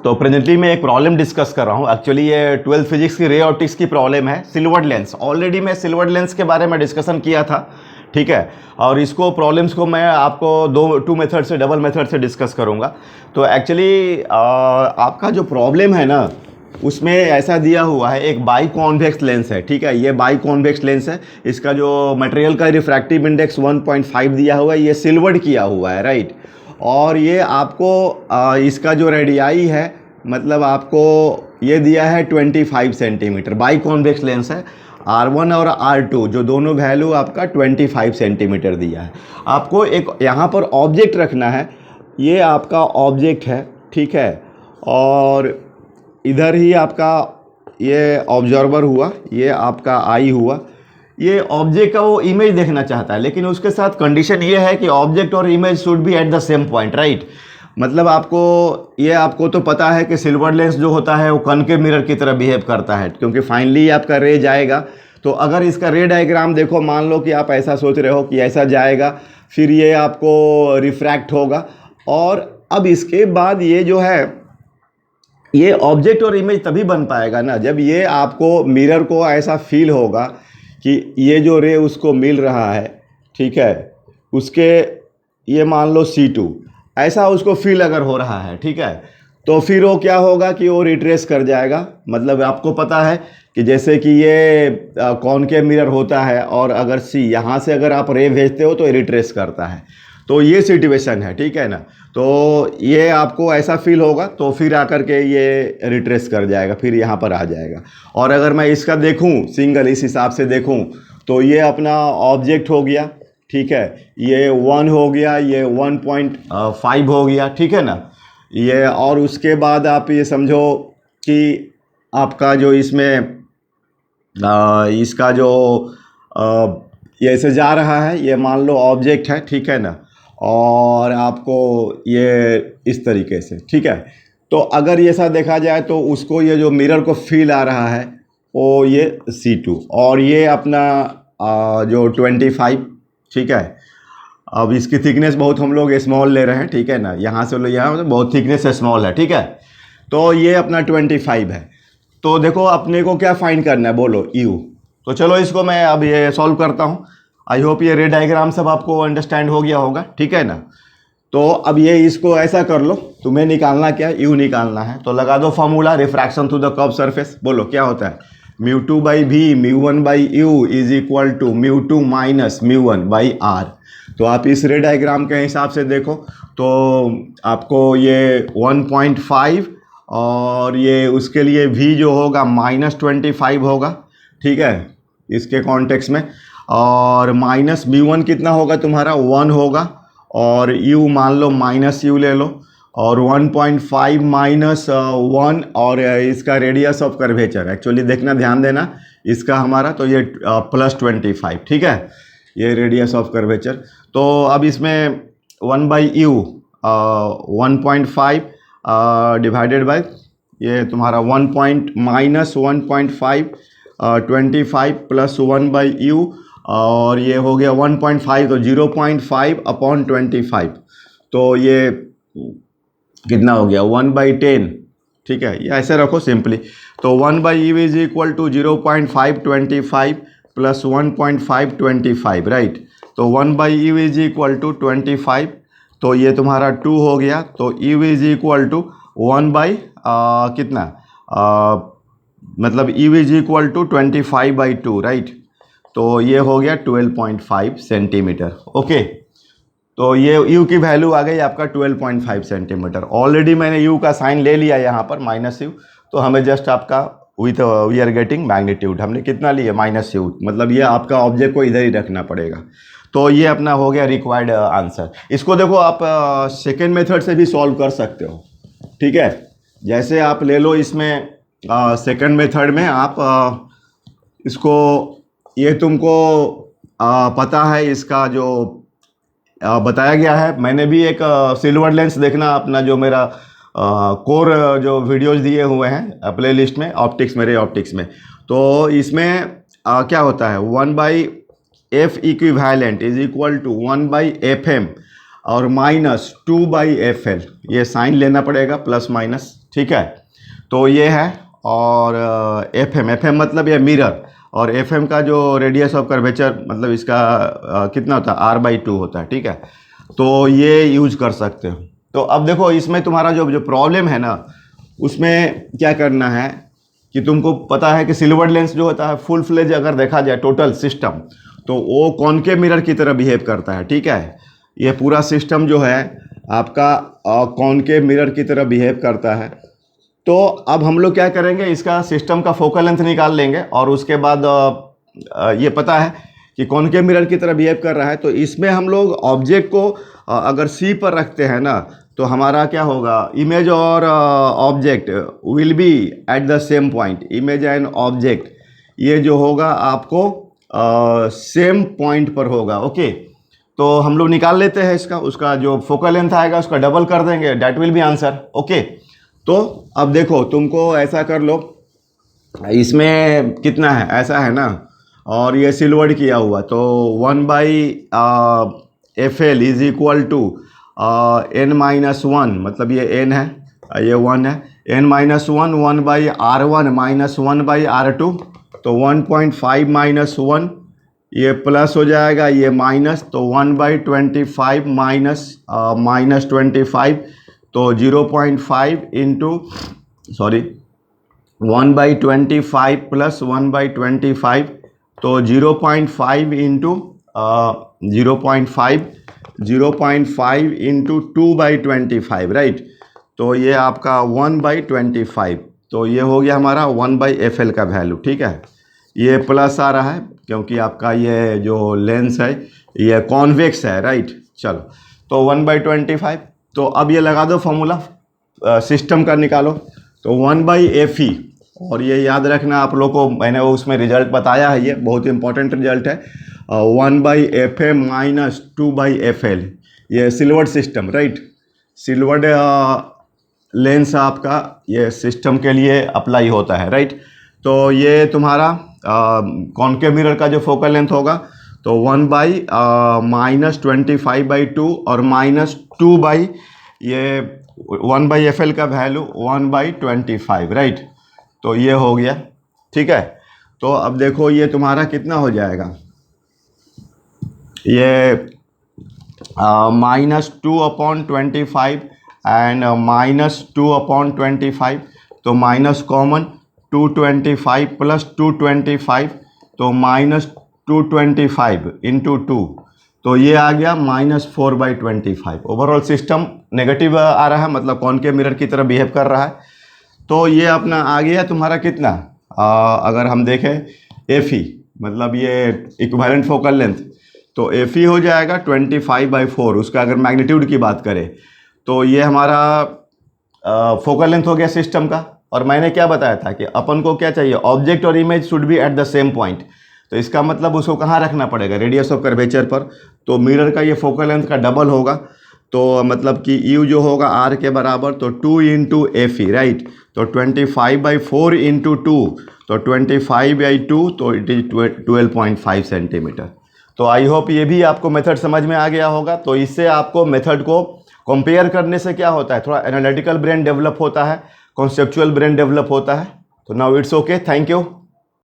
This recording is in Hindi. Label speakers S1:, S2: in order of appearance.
S1: तो प्रेजेंटली मैं एक प्रॉब्लम डिस्कस कर रहा हूँ। एक्चुअली ये 12th फिजिक्स की रे ऑप्टिक्स की प्रॉब्लम है, सिल्वर्ड लेंस। ऑलरेडी मैं सिल्वर्ड लेंस के बारे में डिस्कशन किया था, ठीक है। और इसको प्रॉब्लम्स को मैं आपको टू मेथड से, डबल मेथड से डिस्कस करूँगा। तो एक्चुअली आपका जो प्रॉब्लम है ना, उसमें ऐसा दिया हुआ है, एक बाई कॉन्वेक्स लेंस है, ठीक है। ये बाई कॉन्वेक्स लेंस है, इसका जो मटेरियल का रिफ्रैक्टिव इंडेक्स 1.5 दिया हुआ है, ये सिल्वर्ड किया हुआ है, राइट। और ये आपको इसका जो रेडियाई है, मतलब आपको ये दिया है 25 सेंटीमीटर। बाई कॉन्वेक्स लेंस है, R1 और R2 जो दोनों वैल्यू आपका 25 सेंटीमीटर दिया है। आपको एक यहाँ पर ऑब्जेक्ट रखना है, ये आपका ऑब्जेक्ट है, ठीक है। और इधर ही आपका ये ऑब्जर्वर हुआ, ये आपका आई हुआ। ये ऑब्जेक्ट का वो इमेज देखना चाहता है, लेकिन उसके साथ कंडीशन ये है कि ऑब्जेक्ट और image should be at the same point, right. मतलब आपको तो पता है कि सिल्वर लेंस जो होता है वो कॉनकेव मिरर की तरह बिहेव करता है, क्योंकि फाइनली आपका रे जाएगा। तो अगर इसका रे डायग्राम देखो, मान लो कि आप ऐसा सोच रहे हो कि ऐसा जाएगा, फिर ये आपको रिफ्रैक्ट होगा, और अब इसके बाद ये जो है, ये ऑब्जेक्ट और इमेज तभी बन पाएगा ना जब ये आपको मिरर को ऐसा फील होगा कि ये जो रे उसको मिल रहा है, ठीक है, उसके ये मान लो C2 ऐसा उसको फील अगर हो रहा है, ठीक है, तो फिर वो क्या होगा कि वो रिट्रेस कर जाएगा। मतलब आपको पता है कि जैसे कि ये कॉनकेव मिरर होता है, और अगर यहाँ से अगर आप रे भेजते हो तो रिट्रेस करता है। तो ये सिचुएशन है, ठीक है ना। तो ये आपको ऐसा फील होगा, तो फिर आकर के ये रिट्रेस कर जाएगा, फिर यहाँ पर आ जाएगा। और अगर मैं इसका देखूँ सिंगल, इस हिसाब से देखूँ, तो ये अपना ऑब्जेक्ट हो गया, ठीक है, ये 1 हो गया, ये 1.5 हो गया, ठीक है ना। ये और उसके बाद आप ये समझो कि आपका जो इसमें इसका जो ये ऐसे जा रहा है, ये मान लो ऑब्जेक्ट है, ठीक है ना, और आपको ये इस तरीके से, ठीक है। तो अगर ये ऐसा देखा जाए तो उसको ये जो मिरर को फील आ रहा है वो ये C2, और ये अपना जो 25, ठीक है। अब इसकी थिकनेस बहुत हम लोग स्मॉल ले रहे हैं, ठीक है ना, यहाँ से लो यहाँ बहुत थिकनेस स्मॉल है, ठीक है। तो ये अपना 25 है। तो देखो अपने को क्या फाइंड करना है, बोलो U। तो चलो इसको मैं अब ये सॉल्व करता हूँ। आई होप ये रे डायग्राम सब आपको अंडरस्टैंड हो गया होगा, ठीक है ना। तो अब ये इसको ऐसा कर लो, तुम्हें निकालना क्या है, U निकालना है। तो लगा दो formula, refraction through the curve surface. बोलो क्या होता है, μ2/v μ1/u is equal to μ2 minus μ1/r। तो आप इस रे डायग्राम के हिसाब से देखो, तो आपको ये 1.5 और ये उसके लिए v जो होगा -25 होगा, ठीक है, इसके कॉन्टेक्स्ट में। और माइनस μ1 कितना होगा तुम्हारा, 1 होगा, और u मान लो -u ले लो, और 1.5 माइनस 1, और इसका रेडियस ऑफ कर्वेचर एक्चुअली देखना, ध्यान देना इसका हमारा, तो ये +25, ठीक है, ये रेडियस ऑफ कर्वेचर। तो अब इसमें 1/u 1.5 डिवाइडेड बाय ये तुम्हारा -1.5 25 प्लस 1/u, और ये हो गया 1.5, तो 0.5/25। तो ये कितना हो गया, 1/10, ठीक है। ये ऐसे रखो सिंपली। तो 1/u is equal to 0.525 plus 1.525, right. तो 1/u इज इक्वल टू 25, तो ये तुम्हारा 2 हो गया। तो u इज इक्वल टू 1/कितना, मतलब u is equal to 25/2, right. तो ये हो गया 12.5 सेंटीमीटर, ओके। तो ये u की वैल्यू आ गई आपका 12.5 सेंटीमीटर। ऑलरेडी मैंने u का साइन ले लिया यहाँ पर -u, तो हमें जस्ट आपका with we are getting magnitude हमने कितना लिया, -u, मतलब ये आपका ऑब्जेक्ट को इधर ही रखना पड़ेगा। तो ये अपना हो गया रिक्वायर्ड आंसर। इसको देखो आप सेकेंड मेथड से भी सॉल्व कर सकते हो, ठीक है। जैसे आप ले लो इसमें सेकेंड मेथड में आप इसको, ये तुमको पता है इसका जो बताया गया है। मैंने भी एक सिल्वर लेंस देखना, अपना जो मेरा कोर जो वीडियोस दिए हुए हैं प्ले लिस्ट में, ऑप्टिक्स, मेरे ऑप्टिक्स में। तो इसमें क्या होता है, 1/f equivalent is equal to 1/fm और -2/fl। ये साइन लेना पड़ेगा प्लस माइनस, ठीक है। तो ये है, और एफ एम मतलब ये मिरर, और एफ एम का जो रेडियस ऑफ कर्वेचर मतलब इसका कितना होता है, r/2 होता है, ठीक है। तो ये यूज कर सकते हो। तो अब देखो इसमें तुम्हारा जो जो प्रॉब्लम है ना, उसमें क्या करना है कि तुमको पता है कि सिल्वर लेंस जो होता है फुल फ्लेज अगर देखा जाए टोटल सिस्टम, तो वो कॉनकेव मिरर की तरह बिहेव करता है, ठीक है। ये पूरा सिस्टम जो है आपका कॉनकेव मिरर की तरह बिहेव करता है। तो अब हम लोग क्या करेंगे, इसका सिस्टम का फोकल लेंथ निकाल लेंगे, और उसके बाद ये पता है कि कॉनकेव मिरर की तरह बिहेव कर रहा है, तो इसमें हम लोग ऑब्जेक्ट को अगर सी पर रखते हैं ना, तो हमारा क्या होगा, इमेज और object will be at the same point. Image and object ये जो होगा आपको सेम पॉइंट पर होगा, ओके। तो हम लोग निकाल लेते हैं इसका, उसका जो फोकल लेंथ आएगा उसका डबल कर देंगे, that will be answer, okay. तो अब देखो तुमको ऐसा कर लो, इसमें कितना है, ऐसा है ना, और ये सिल्वर्ड किया हुआ, तो 1/FL is equal to n-1, मतलब ये n है, ये 1 है, n-1 1/R1 माइनस 1/R2, तो 1.5 माइनस 1, ये प्लस हो जाएगा, ये माइनस, तो 1/25 माइनस 25, तो 0.5 इंटू 1/25 प्लस 1/25, तो 0.5 इंटू 0.5 इंटू 2/25, राइट। तो ये आपका 1/25, तो ये हो गया हमारा 1/FL का वैल्यू, ठीक है। ये प्लस आ रहा है क्योंकि आपका ये जो लेंस है ये कॉन्वेक्स है, राइट। चलो, तो 1/25, तो अब ये लगा दो फॉर्मूला, सिस्टम का निकालो, तो 1/FE, और ये याद रखना आप लोग को, मैंने वो उसमें रिजल्ट बताया है, ये बहुत इंपॉर्टेंट रिजल्ट है, 1/FM माइनस 2/FL, ये silvered system, right. Silvered lens आपका ये सिस्टम के लिए अप्लाई होता है, राइट। तो ये तुम्हारा कॉनकेव मिरर का जो फोकल लेंथ होगा, तो 1/-25/2 और -2 ये 1/FL का वैल्यू 1/25, राइट। तो ये हो गया, ठीक है। तो अब देखो ये तुम्हारा कितना हो जाएगा, ये -2/25 एंड -2/25, तो माइनस कॉमन, 225 प्लस 225, तो -225 इंटू 2, तो ये आ गया -4/25। ओवरऑल सिस्टम नेगेटिव आ रहा है, मतलब कॉनकेव मिरर की तरह बिहेव कर रहा है। तो ये अपना आ गया तुम्हारा कितना, अगर हम देखें FE मतलब ये इक्विवेलेंट फोकल लेंथ, तो FE हो जाएगा 25/4। उसका अगर मैग्नीट्यूड की बात करें तो ये हमारा फोकल लेंथ हो गया सिस्टम का। और मैंने क्या बताया था कि अपन को क्या चाहिए, ऑब्जेक्ट और image should be at the same point. तो इसका मतलब उसको कहाँ रखना पड़ेगा, रेडियस ऑफ कर्वेचर पर। तो मिरर का ये फोकल लेंथ का डबल होगा, तो मतलब कि U जो होगा R के बराबर, तो 2 इंटू FE, राइट। तो 25/4 इंटू 2, तो 25/2, तो इट इज 12.5 सेंटीमीटर। तो आई होप ये भी आपको मेथड समझ में आ गया होगा। तो इससे आपको मेथड को कंपेयर करने से क्या होता है, थोड़ा एनालिटिकल ब्रेन डेवलप होता है, कॉन्सेप्चुअल ब्रेन डेवलप होता है। तो now it's okay, thank you.